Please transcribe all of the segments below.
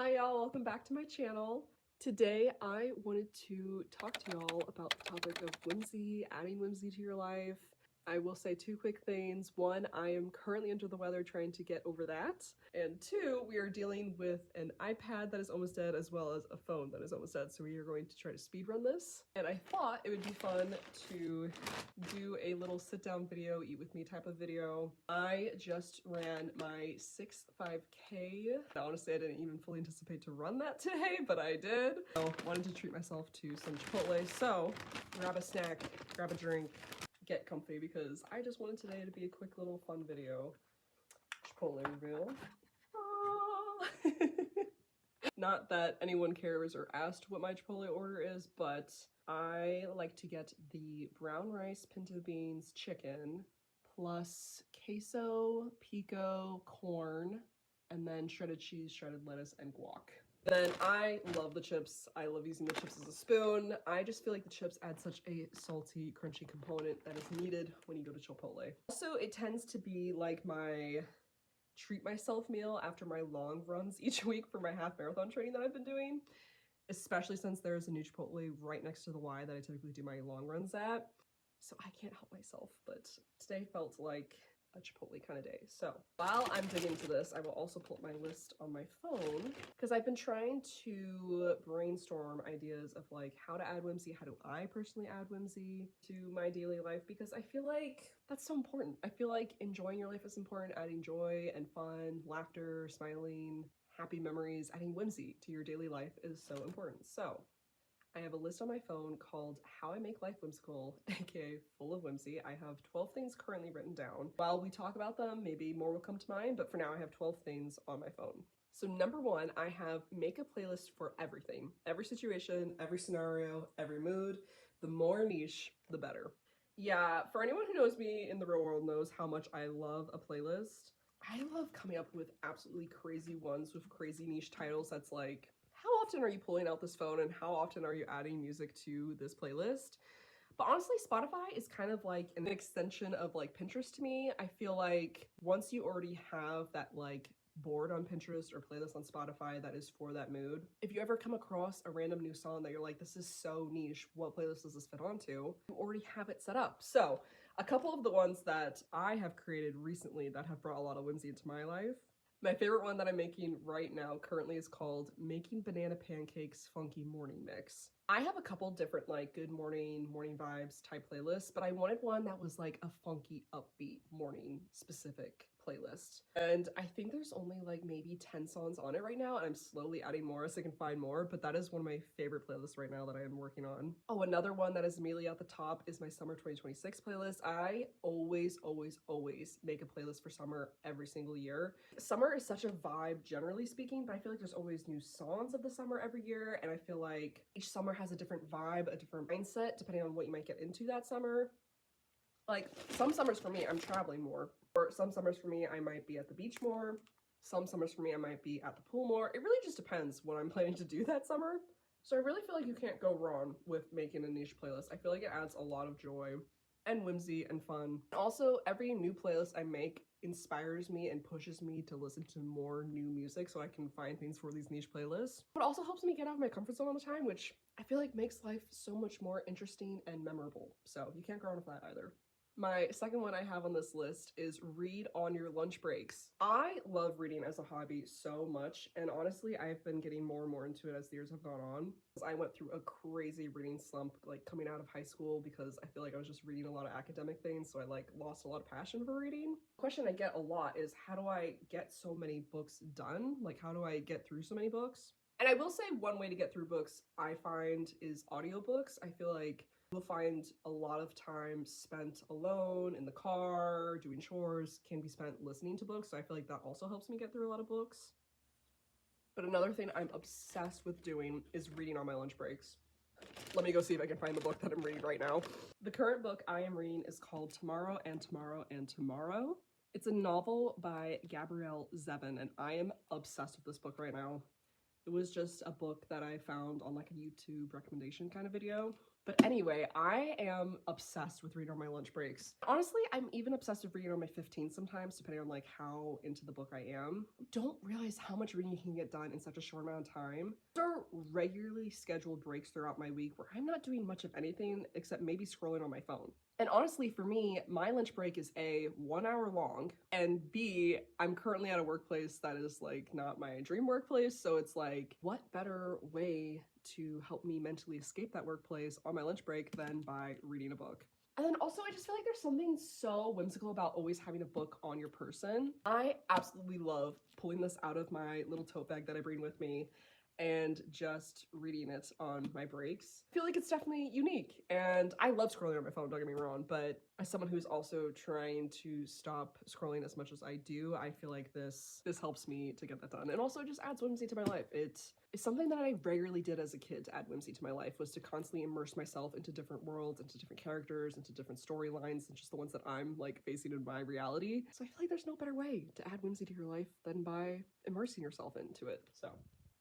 Hi y'all, welcome back to my channel. Today I wanted to talk to y'all about the topic of whimsy, adding whimsy to your life. I will say two quick things. One, I am currently under the weather trying to get over that. And two, we are dealing with an iPad that is almost dead as well as a phone that is almost dead. So we are going to try to speedrun this. And I thought it would be fun to do a little sit down video, eat with me type of video. I just ran my 6.5K. Honestly, I didn't even fully anticipate to run that today, but I did. So wanted to treat myself to some Chipotle. So grab a snack, grab a drink, get comfy because I just wanted today to be a quick little fun video. Chipotle reveal. Not that anyone cares or asked what my Chipotle order is, but I like to get the brown rice, pinto beans, chicken, plus queso, pico, corn, and then shredded cheese, shredded lettuce, and guac. Then I love the chips. I love using the chips as a spoon. I just feel like the chips add such a salty, crunchy component that is needed when you go to Chipotle. Also, it tends to be like my treat myself meal after my long runs each week for my half marathon training that I've been doing, especially since there's a new Chipotle right next to the Y that I typically do my long runs at. So I can't help myself, but today felt like a Chipotle kind of day. So while I'm digging into this, I will also pull up my list on my phone because I've been trying to brainstorm ideas of like how to add whimsy, how do I personally add whimsy to my daily life, because I feel like that's so important. I feel like enjoying your life is important, adding joy and fun, laughter, smiling, happy memories, adding whimsy to your daily life is so important. So I have a list on my phone called How I Make Life Whimsical, aka Full of Whimsy. I have 12 things currently written down. While we talk about them, maybe more will come to mind, but for now I have 12 things on my phone. So number one, I have make a playlist for everything. Every situation, every scenario, every mood. The more niche, the better. Yeah, for anyone who knows me in the real world knows how much I love a playlist. I love coming up with absolutely crazy ones with crazy niche titles that's like, how often are you pulling out this phone and how often are you adding music to this playlist? But honestly, Spotify is kind of like an extension of like Pinterest to me. I feel like once you already have that like board on Pinterest or playlist on Spotify that is for that mood, if you ever come across a random new song that you're like, this is so niche, what playlist does this fit onto? You already have it set up. So a couple of the ones that I have created recently that have brought a lot of whimsy into my life. My favorite one that I'm making right now currently is called Making Banana Pancakes Funky Morning Mix. I have a couple different like good morning vibes type playlists, but I wanted one that was like a funky upbeat morning specific playlist. And I think there's only like maybe 10 songs on it right now, and I'm slowly adding more as I can find more, but that is one of my favorite playlists right now that I am working on. Oh, another one that is immediately at the top is my Summer 2026 playlist. I always make a playlist for summer every single year. Summer is such a vibe generally speaking, but I feel like there's always new songs of the summer every year, and I feel like each summer has a different vibe, a different mindset depending on what you might get into that summer. Like some summers for me, I'm traveling more, or some summers for me, I might be at the beach more. Some summers for me, I might be at the pool more. It really just depends what I'm planning to do that summer. So I really feel like you can't go wrong with making a niche playlist. I feel like it adds a lot of joy and whimsy and fun. Also, every new playlist I make inspires me and pushes me to listen to more new music so I can find things for these niche playlists. But also helps me get out of my comfort zone all the time, which I feel like makes life so much more interesting and memorable. So you can't go wrong with that either. My second one I have on this list is read on your lunch breaks. I love reading as a hobby so much, and honestly, I've been getting more and more into it as the years have gone on. I went through a crazy reading slump like coming out of high school because I feel like I was just reading a lot of academic things, so I like lost a lot of passion for reading. The question I get a lot is, how do I get so many books done? Like, how do I get through so many books? And I will say one way to get through books I find is audiobooks. I feel like you'll find a lot of time spent alone in the car, doing chores, can be spent listening to books. So I feel like that also helps me get through a lot of books. But another thing I'm obsessed with doing is reading on my lunch breaks. Let me go see if I can find the book that I'm reading right now. The current book I am reading is called Tomorrow and Tomorrow and Tomorrow. It's a novel by Gabrielle Zevin, and I am obsessed with this book right now. It was just a book that I found on like a YouTube recommendation kind of video. But anyway, I am obsessed with reading on my lunch breaks. Honestly, I'm even obsessed with reading on my 15 sometimes, depending on like how into the book I am. Don't realize how much reading you can get done in such a short amount of time. There are regularly scheduled breaks throughout my week where I'm not doing much of anything except maybe scrolling on my phone. And honestly, for me, my lunch break is A, 1 hour long, and B, I'm currently at a workplace that is like not my dream workplace. So it's like, what better way to help me mentally escape that workplace on my lunch break than by reading a book? And then also, I just feel like there's something so whimsical about always having a book on your person. I absolutely love pulling this out of my little tote bag that I bring with me and just reading it on my breaks. I feel like it's definitely unique, and I love scrolling on my phone, don't get me wrong, but as someone who's also trying to stop scrolling as much as I do, I feel like this helps me to get that done, and also just adds whimsy to my life. It's something that I regularly did as a kid to add whimsy to my life, was to constantly immerse myself into different worlds, into different characters, into different storylines, and just the ones that I'm like facing in my reality. So I feel like there's no better way to add whimsy to your life than by immersing yourself into it. So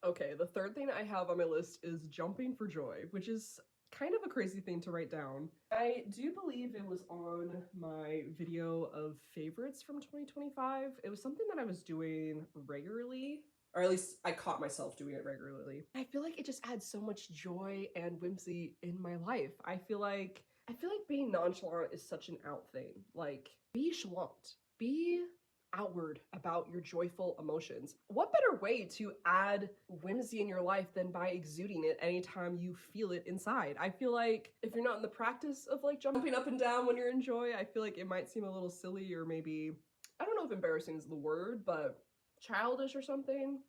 okay, the third thing I have on my list is jumping for joy, which is kind of a crazy thing to write down. I do believe it was on my video of favorites from 2025. It was something that I was doing regularly, or at least I caught myself doing it regularly. I feel like it just adds so much joy and whimsy in my life. I feel like being nonchalant is such an out thing. Like, be chalant. Be outward about your joyful emotions. What better way to add whimsy in your life than by exuding it anytime you feel it inside? I feel like if you're not in the practice of like jumping up and down when you're in joy, I feel like it might seem a little silly, or maybe, I don't know if embarrassing is the word, but childish or something.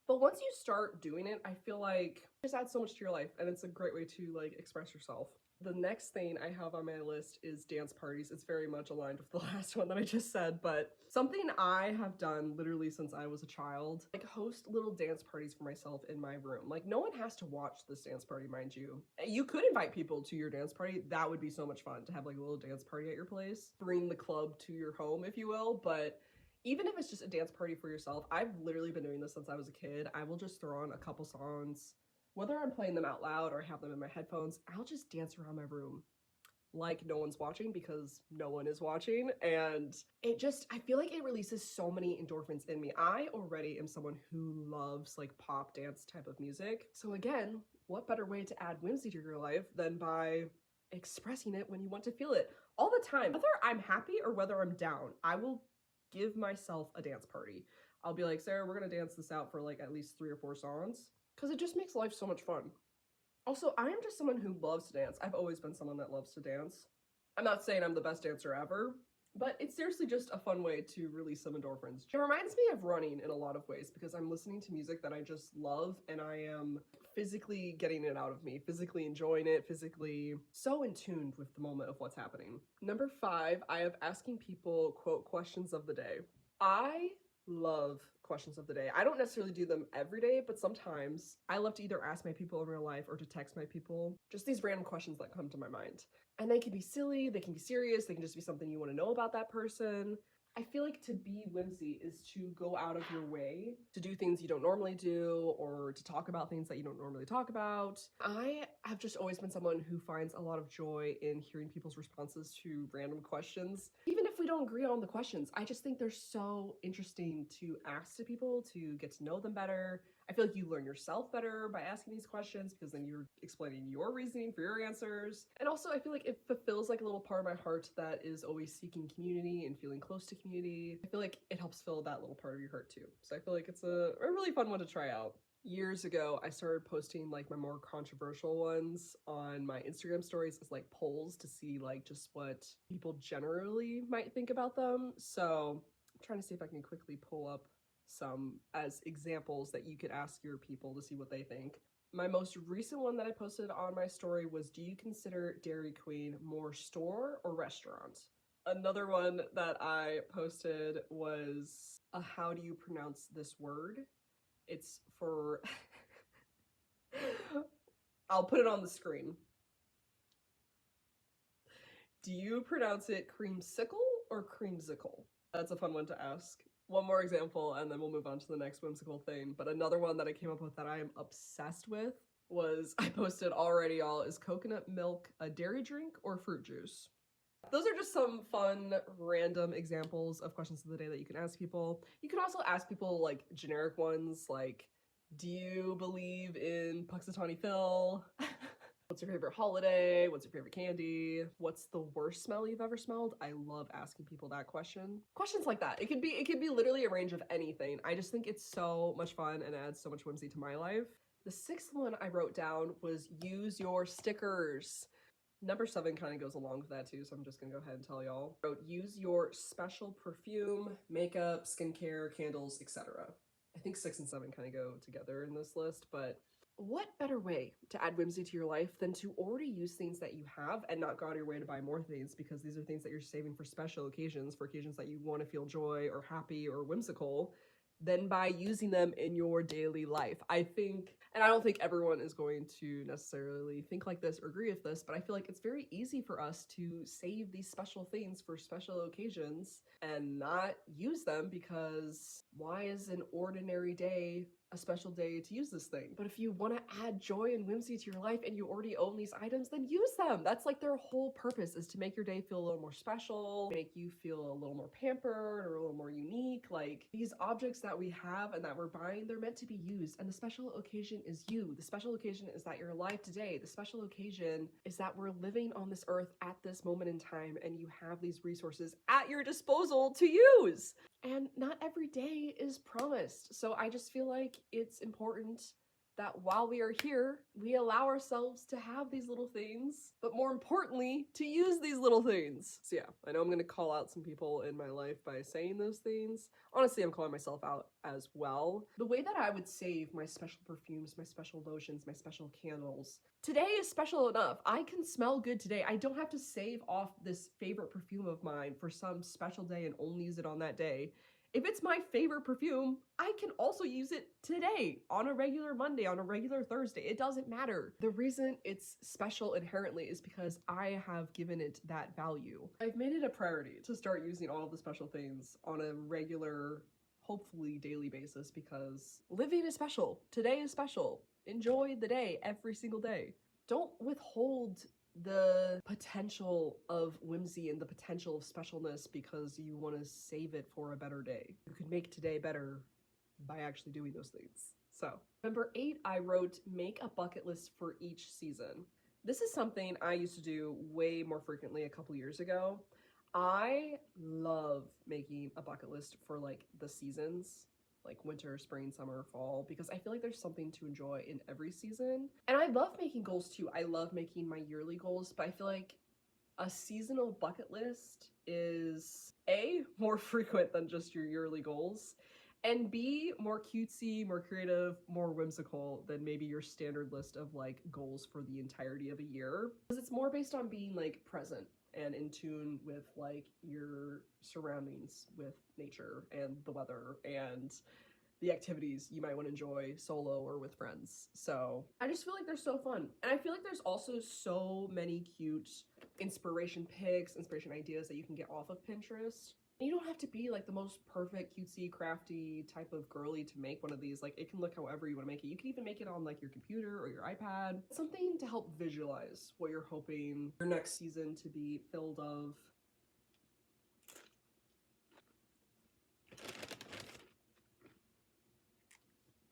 But once you start doing it, I feel like it just adds so much to your life, and it's a great way to like express yourself. The next thing I have on my list is dance parties. It's very much aligned with the last one that I just said, but something I have done literally since I was a child, like host little dance parties for myself in my room. Like, no one has to watch this dance party, mind you. You could invite people to your dance party. That would be so much fun to have like a little dance party at your place. Bring the club to your home, if you will, but even if it's just a dance party for yourself, I've literally been doing this since I was a kid. I will just throw on a couple songs. Whether I'm playing them out loud or I have them in my headphones, I'll just dance around my room like no one's watching, because no one is watching. And I feel like it releases so many endorphins in me. I already am someone who loves like pop dance type of music. So again, what better way to add whimsy to your life than by expressing it when you want to feel it all the time? Whether I'm happy or whether I'm down, I will give myself a dance party. I'll be like, Sarah, we're gonna dance this out for like at least 3 or 4 songs, because it just makes life so much fun. Also, I am just someone who loves to dance. I've always been someone that loves to dance. I'm not saying I'm the best dancer ever, but it's seriously just a fun way to release some endorphins. It reminds me of running in a lot of ways, because I'm listening to music that I just love, and I am physically getting it out of me, physically enjoying it, physically so in tune with the moment of what's happening. Number 5, I have asking people, quote, questions of the day. I love questions of the day. I don't necessarily do them every day, but sometimes I love to either ask my people in real life or to text my people just these random questions that come to my mind. And they can be silly, they can be serious, they can just be something you want to know about that person. I feel like to be whimsy is to go out of your way to do things you don't normally do, or to talk about things that you don't normally talk about. I have just always been someone who finds a lot of joy in hearing people's responses to random questions. Even if we don't agree on the questions, I just think they're so interesting to ask to people, to get to know them better. I feel like you learn yourself better by asking these questions, because then you're explaining your reasoning for your answers. And also, I feel like it fulfills like a little part of my heart that is always seeking community and feeling close to community. I feel like it helps fill that little part of your heart too. So I feel like it's a really fun one to try out. Years ago, I started posting like my more controversial ones on my Instagram stories as like polls to see like just what people generally might think about them. So I'm trying to see if I can quickly pull up some as examples that you could ask your people to see what they think. My most recent one that I posted on my story was, do you consider Dairy Queen more store or restaurant? Another one that I posted was, how do you pronounce this word? It's for, I'll put it on the screen. Do you pronounce it creamsicle or creamsicle? That's a fun one to ask. One more example, and then we'll move on to the next whimsical thing. But another one that I came up with that I am obsessed with was, I posted already, y'all, is coconut milk a dairy drink or fruit juice? Those are just some fun, random examples of questions of the day that you can ask people. You can also ask people like generic ones like, do you believe in Puxatawny Phil? What's your favorite holiday? What's your favorite candy? What's the worst smell you've ever smelled? I love asking people that question. Questions like that. It could be literally a range of anything. I just think it's so much fun and adds so much whimsy to my life. The sixth one I wrote down was use your stickers. Number 7 kind of goes along with that too, so I'm just gonna go ahead and tell y'all. I wrote, use your special perfume, makeup, skincare, candles, etc. I think 6 and 7 kind of go together in this list, but what better way to add whimsy to your life than to already use things that you have and not go out of your way to buy more things, because these are things that you're saving for special occasions, for occasions that you want to feel joy or happy or whimsical, than by using them in your daily life. I think, and I don't think everyone is going to necessarily think like this or agree with this, but I feel like it's very easy for us to save these special things for special occasions and not use them, because why is an ordinary day a special day to use this thing? But if you want to add joy and whimsy to your life and you already own these items, then use them. That's like their whole purpose, is to make your day feel a little more special, make you feel a little more pampered or a little more unique. Like, these objects that we have and that we're buying, they're meant to be used, and the special occasion is you. The special occasion is that you're alive today. The special occasion is that we're living on this earth at this moment in time, and you have these resources at your disposal to use. And not every day is promised. So I just feel like it's important that while we are here, we allow ourselves to have these little things, but more importantly, to use these little things. So yeah, I know I'm gonna call out some people in my life by saying those things. Honestly, I'm calling myself out as well. The way that I would save my special perfumes, my special lotions, my special candles, today is special enough. I can smell good today. I don't have to save off this favorite perfume of mine for some special day and only use it on that day. If it's my favorite perfume, I can also use it today, on a regular Monday, on a regular Thursday. It doesn't matter. The reason it's special inherently is because I have given it that value. I've made it a priority to start using all of the special things on a regular, hopefully daily basis, because living is special. Today is special. Enjoy the day every single day. Don't withhold the potential of whimsy and the potential of specialness because you want to save it for a better day. You can make today better by actually doing those things. So, number 8, I wrote, make a bucket list for each season. This is something I used to do way more frequently a couple years ago. I love making a bucket list for like the seasons, like winter, spring, summer, fall, because I feel like there's something to enjoy in every season. And I love making goals too. I love making my yearly goals, but I feel like a seasonal bucket list is A, more frequent than just your yearly goals, and B, more cutesy, more creative, more whimsical than maybe your standard list of like goals for the entirety of a year. Because it's more based on being like present and in tune with like your surroundings, with nature and the weather and the activities you might want to enjoy solo or with friends. So I just feel like they're so fun. And I feel like there's also so many cute inspiration pics, inspiration ideas that you can get off of Pinterest. You don't have to be like the most perfect, cutesy, crafty type of girly to make one of these. Like, it can look however you want to make it. You can even make it on like your computer or your iPad. Something to help visualize what you're hoping your next season to be filled of.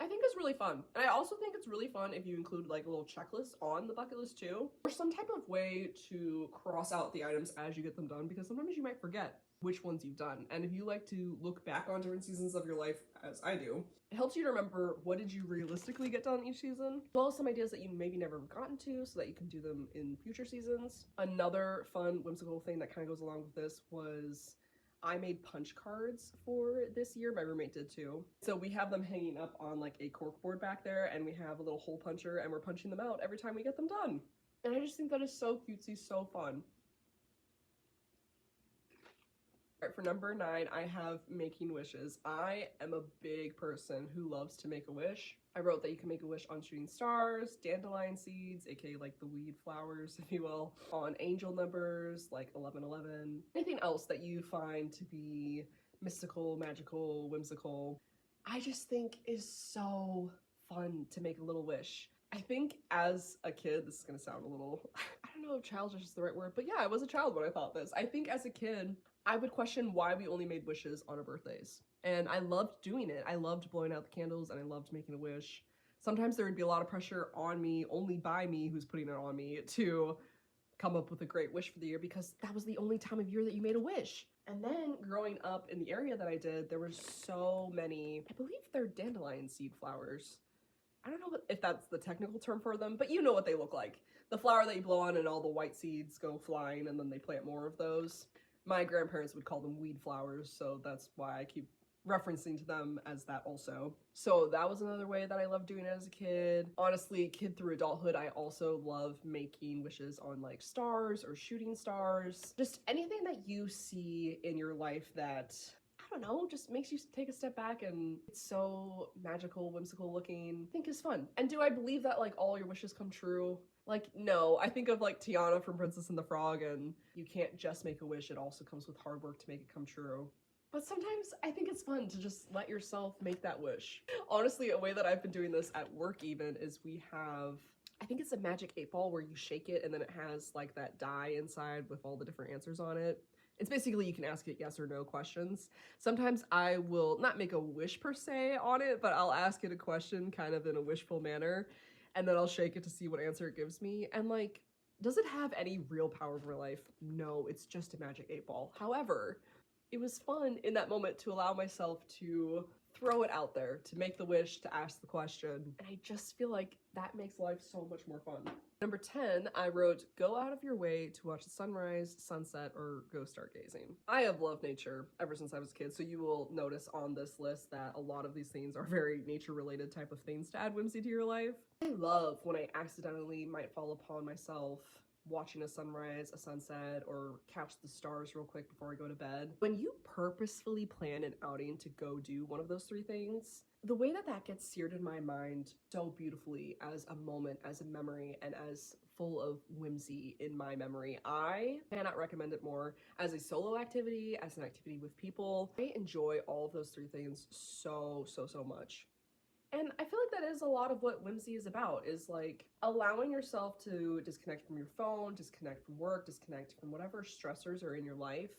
I think it's really fun. And I also think it's really fun if you include like a little checklist on the bucket list too, or some type of way to cross out the items as you get them done, because sometimes you might forget which ones you've done. And if you like to look back on different seasons of your life, as I do, it helps you to remember what did you realistically get done each season, as well as some ideas that you maybe never gotten to so that you can do them in future seasons. Another fun, whimsical thing that kind of goes along with this was I made punch cards for this year. My roommate did too. So we have them hanging up on like a corkboard back there, and we have a little hole puncher, and we're punching them out every time we get them done. And I just think that is so cutesy, so fun. All right, for number 9, I have making wishes. I am a big person who loves to make a wish. I wrote that you can make a wish on shooting stars, dandelion seeds, aka like the weed flowers, if you will, on angel numbers like 1111, anything else that you find to be mystical, magical, whimsical. I just think is so fun to make a little wish. I think as a kid, this is gonna sound a little, I don't know if childish is the right word, but yeah, I was a child when I thought this. I think as a kid, I would question why we only made wishes on our birthdays. And I loved doing it. I loved blowing out the candles and I loved making a wish. Sometimes there would be a lot of pressure on me, only by me who's putting it on me, to come up with a great wish for the year because that was the only time of year that you made a wish. And then growing up in the area that I did, there were so many, I believe they're dandelion seed flowers. I don't know if that's the technical term for them, but you know what they look like. The flower that you blow on and all the white seeds go flying and then they plant more of those. My grandparents would call them weed flowers, so that's why I keep referencing to them as that also. So that was another way that I loved doing it as a kid. Honestly, kid through adulthood, I also love making wishes on like stars or shooting stars. Just anything that you see in your life that, I don't know, just makes you take a step back and it's so magical, whimsical looking, I think is fun. And do I believe that like all your wishes come true? Like, no. I think of like Tiana from Princess and the Frog, and you can't just make a wish, it also comes with hard work to make it come true. But sometimes I think it's fun to just let yourself make that wish. Honestly, a way that I've been doing this at work even is we have, I think it's a magic 8-ball where you shake it and then it has like that die inside with all the different answers on it. It's basically you can ask it yes or no questions. Sometimes I will not make a wish per se on it, but I'll ask it a question kind of in a wishful manner, and then I'll shake it to see what answer it gives me. And like, does it have any real power over my life? No, it's just a magic 8-ball. However, it was fun in that moment to allow myself to throw it out there, to make the wish, to ask the question. And I just feel like that makes life so much more fun. Number 10, I wrote, go out of your way to watch the sunrise, sunset, or go stargazing. I have loved nature ever since I was a kid, so you will notice on this list that a lot of these things are very nature-related type of things to add whimsy to your life. I love when I accidentally might fall upon myself watching a sunrise, a sunset, or catch the stars real quick before I go to bed. When you purposefully plan an outing to go do one of those three things, the way that that gets seared in my mind so beautifully as a moment, as a memory, and as full of whimsy in my memory, I cannot recommend it more as a solo activity, as an activity with people. I enjoy all of those three things so much. And I feel like that is a lot of what whimsy is about, is like allowing yourself to disconnect from your phone, disconnect from work, disconnect from whatever stressors are in your life,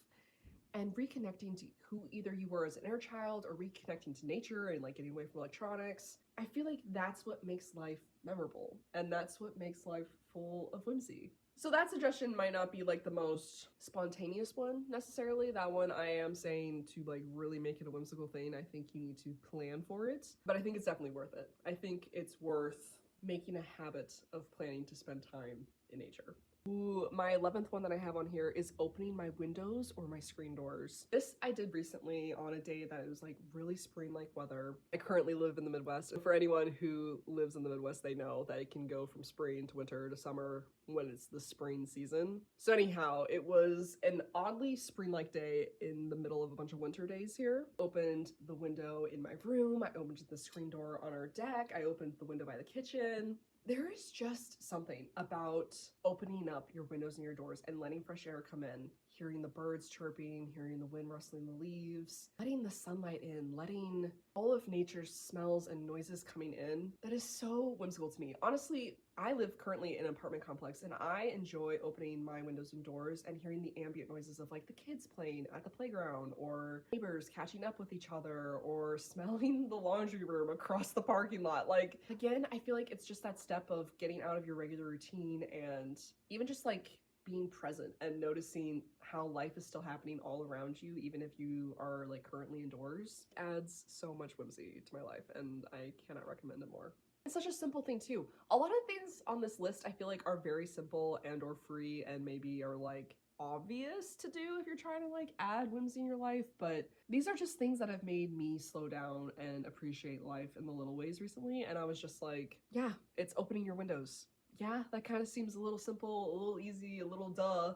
and reconnecting to who either you were as an inner child or reconnecting to nature and like getting away from electronics. I feel like that's what makes life memorable, and that's what makes life full of whimsy. So that suggestion might not be like the most spontaneous one necessarily. That one I am saying to like really make it a whimsical thing. I think you need to plan for it, but I think it's definitely worth it. I think it's worth making a habit of planning to spend time in nature. Ooh, my 11th one that I have on here is opening my windows or my screen doors. This I did recently on a day that it was like really spring-like weather. I currently live in the Midwest, and for anyone who lives in the Midwest, they know that it can go from spring to winter to summer when it's the spring season. So anyhow, it was an oddly spring-like day in the middle of a bunch of winter days here. Opened the window in my room, I opened the screen door on our deck, I opened the window by the kitchen. There is just something about opening up your windows and your doors and letting fresh air come in, hearing the birds chirping, hearing the wind rustling the leaves, letting the sunlight in, letting all of nature's smells and noises coming in. That is so whimsical to me. Honestly, I live currently in an apartment complex and I enjoy opening my windows and doors and hearing the ambient noises of like the kids playing at the playground or neighbors catching up with each other or smelling the laundry room across the parking lot. Like, again, I feel like it's just that step of getting out of your regular routine and even just like being present and noticing how life is still happening all around you, even if you are like currently indoors, adds so much whimsy to my life, and I cannot recommend it more. It's such a simple thing too. A lot of things on this list I feel like are very simple and or free and maybe are like obvious to do if you're trying to like add whimsy in your life, but these are just things that have made me slow down and appreciate life in the little ways recently, and I was just like, yeah, it's opening your windows. Yeah, that kind of seems a little simple, a little easy, a little duh.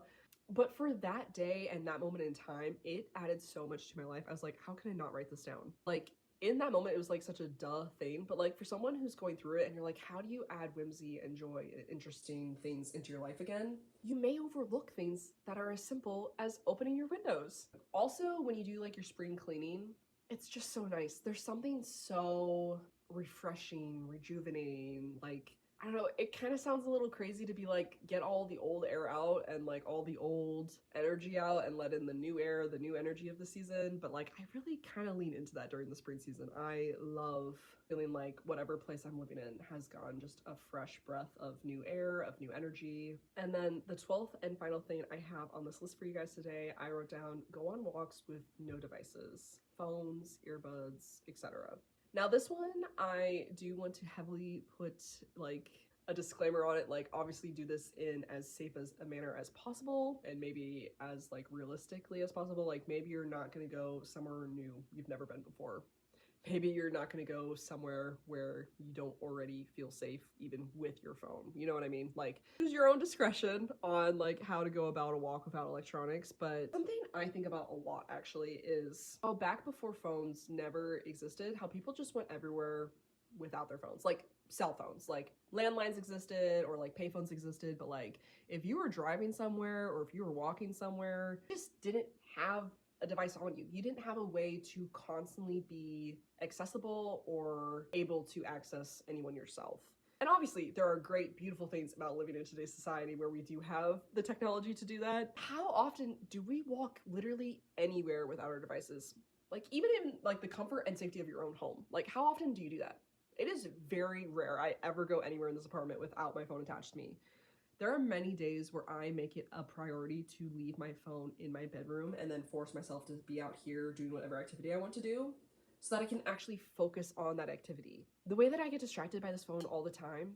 But for that day and that moment in time, it added so much to my life. I was like, how can I not write this down? Like, in that moment, it was like such a duh thing. But like for someone who's going through it and you're like, how do you add whimsy and joy and interesting things into your life again? You may overlook things that are as simple as opening your windows. Also, when you do like your spring cleaning, it's just so nice. There's something so refreshing, rejuvenating, like I don't know, it kind of sounds a little crazy to be like, get all the old air out and like all the old energy out and let in the new air, the new energy of the season. But like, I really kind of lean into that during the spring season. I love feeling like whatever place I'm living in has gone just a fresh breath of new air, of new energy. And then the 12th and final thing I have on this list for you guys today, I wrote down go on walks with no devices, phones, earbuds, etc. Now this one, I do want to heavily put like a disclaimer on it, like obviously do this in as safe as a manner as possible and maybe as like realistically as possible. Like maybe you're not gonna go somewhere new you've never been before. Maybe you're not going to go somewhere where you don't already feel safe even with your phone. You know what I mean? Like, use your own discretion on like how to go about a walk without electronics. But something I think about a lot actually is how back before phones never existed, how people just went everywhere without their phones. Like cell phones, like landlines existed or like payphones existed, but like if you were driving somewhere or if you were walking somewhere, you just didn't have a device on you. You didn't have a way to constantly be accessible or able to access anyone yourself. And obviously, there are great, beautiful things about living in today's society where we do have the technology to do that. How often do we walk literally anywhere without our devices? Like even in like the comfort and safety of your own home. Like how often do you do that? It is very rare I ever go anywhere in this apartment without my phone attached to me. There are many days where I make it a priority to leave my phone in my bedroom and then force myself to be out here doing whatever activity I want to do so that I can actually focus on that activity. The way that I get distracted by this phone all the time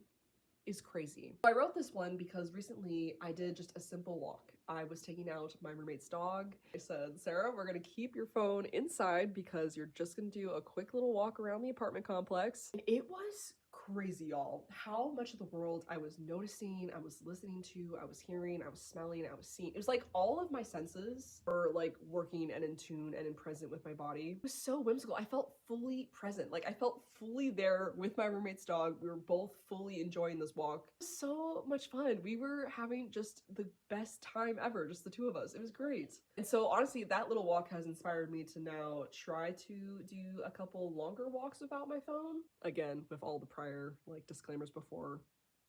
is crazy. I wrote this one because recently I did just a simple walk. I was taking out my roommate's dog. I said, Sarah, we're gonna keep your phone inside because you're just gonna do a quick little walk around the apartment complex. And it was crazy, y'all. How much of the world I was noticing, I was listening to, I was hearing, I was smelling, I was seeing. It was like all of my senses were like working and in tune and in present with my body. It was so whimsical. I felt fully present. Like I felt fully there with my roommate's dog. We were both fully enjoying this walk. It was so much fun. We were having just the best time ever, just the two of us. It was great. And so honestly, that little walk has inspired me to now try to do a couple longer walks without my phone. Again, with all the prior like disclaimers before,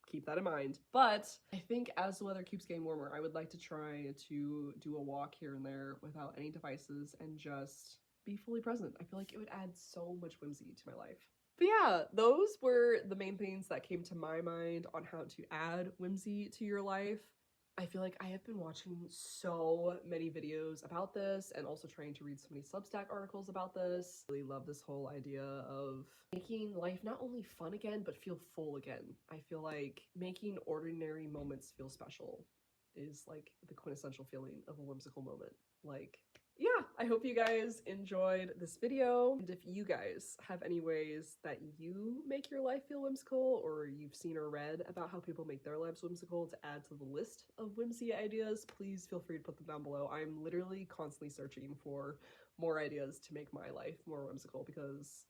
keep that in mind. But I think as the weather keeps getting warmer, I would like to try to do a walk here and there without any devices and just be fully present. I feel like it would add so much whimsy to my life. But yeah, those were the main things that came to my mind on how to add whimsy to your life. I feel like I have been watching so many videos about this and also trying to read so many Substack articles about this. I really love this whole idea of making life not only fun again, but feel full again. I feel like making ordinary moments feel special is like the quintessential feeling of a whimsical moment. Like, yeah, I hope you guys enjoyed this video. And if you guys have any ways that you make your life feel whimsical, or you've seen or read about how people make their lives whimsical to add to the list of whimsy ideas, please feel free to put them down below. I'm literally constantly searching for more ideas to make my life more whimsical because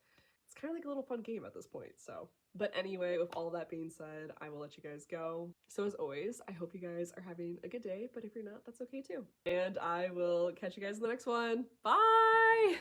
it's kind of like a little fun game at this point, so. But anyway, with all that being said, I will let you guys go. So as always, I hope you guys are having a good day, but if you're not, that's okay too. And I will catch you guys in the next one. Bye!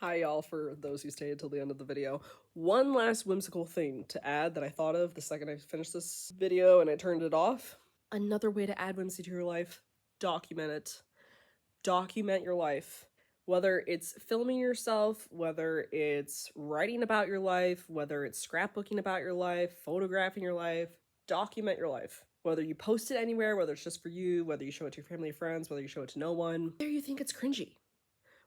Hi y'all, for those who stayed till the end of the video. One last whimsical thing to add that I thought of the second I finished this video and I turned it off. Another way to add whimsy to your life, document it. Document your life. Whether it's filming yourself, whether it's writing about your life, whether it's scrapbooking about your life, photographing your life, document your life. Whether you post it anywhere, whether it's just for you, whether you show it to your family or friends, whether you show it to no one, whether you think it's cringy,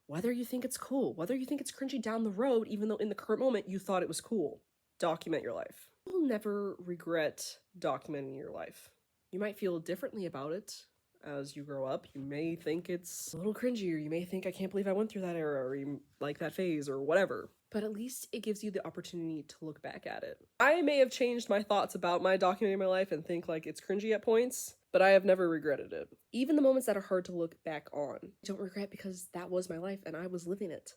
whether you think it's cool, whether you think it's cringy down the road, even though in the current moment you thought it was cool, document your life. You'll never regret documenting your life. You might feel differently about it as you grow up. You may think it's a little cringy, or you may think, I can't believe I went through that era, or you like that phase, or whatever. But at least it gives you the opportunity to look back at it. I may have changed my thoughts about my documenting my life and think like it's cringy at points, but I have never regretted it. Even the moments that are hard to look back on, I don't regret because that was my life and I was living it.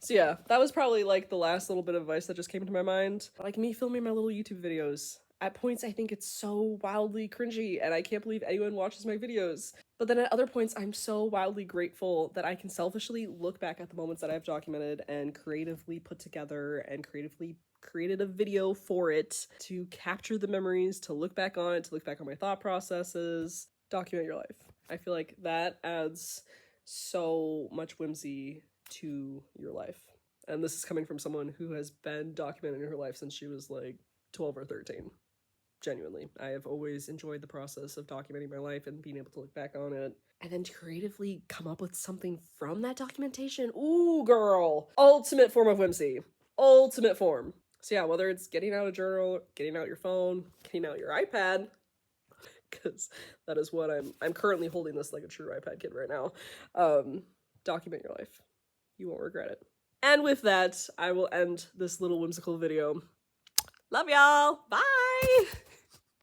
So yeah, that was probably like the last little bit of advice that just came to my mind. Like me filming my little YouTube videos At points, I think it's so wildly cringy, and I can't believe anyone watches my videos. But then at other points, I'm so wildly grateful that I can selfishly look back at the moments that I've documented and creatively put together and creatively created a video for it to capture the memories, to look back on it, to look back on my thought processes. Document your life. I feel like that adds so much whimsy to your life. And this is coming from someone who has been documenting her life since she was like 12 or 13. Genuinely, I have always enjoyed the process of documenting my life and being able to look back on it and then to creatively come up with something from that documentation. Ooh, girl, ultimate form of whimsy. Ultimate form. So yeah, whether it's getting out a journal, getting out your phone, getting out your iPad, because that is what I'm currently holding this like a true iPad kid right now. Document your life. You won't regret it. And with that, I will end this little whimsical video. Love y'all. Bye.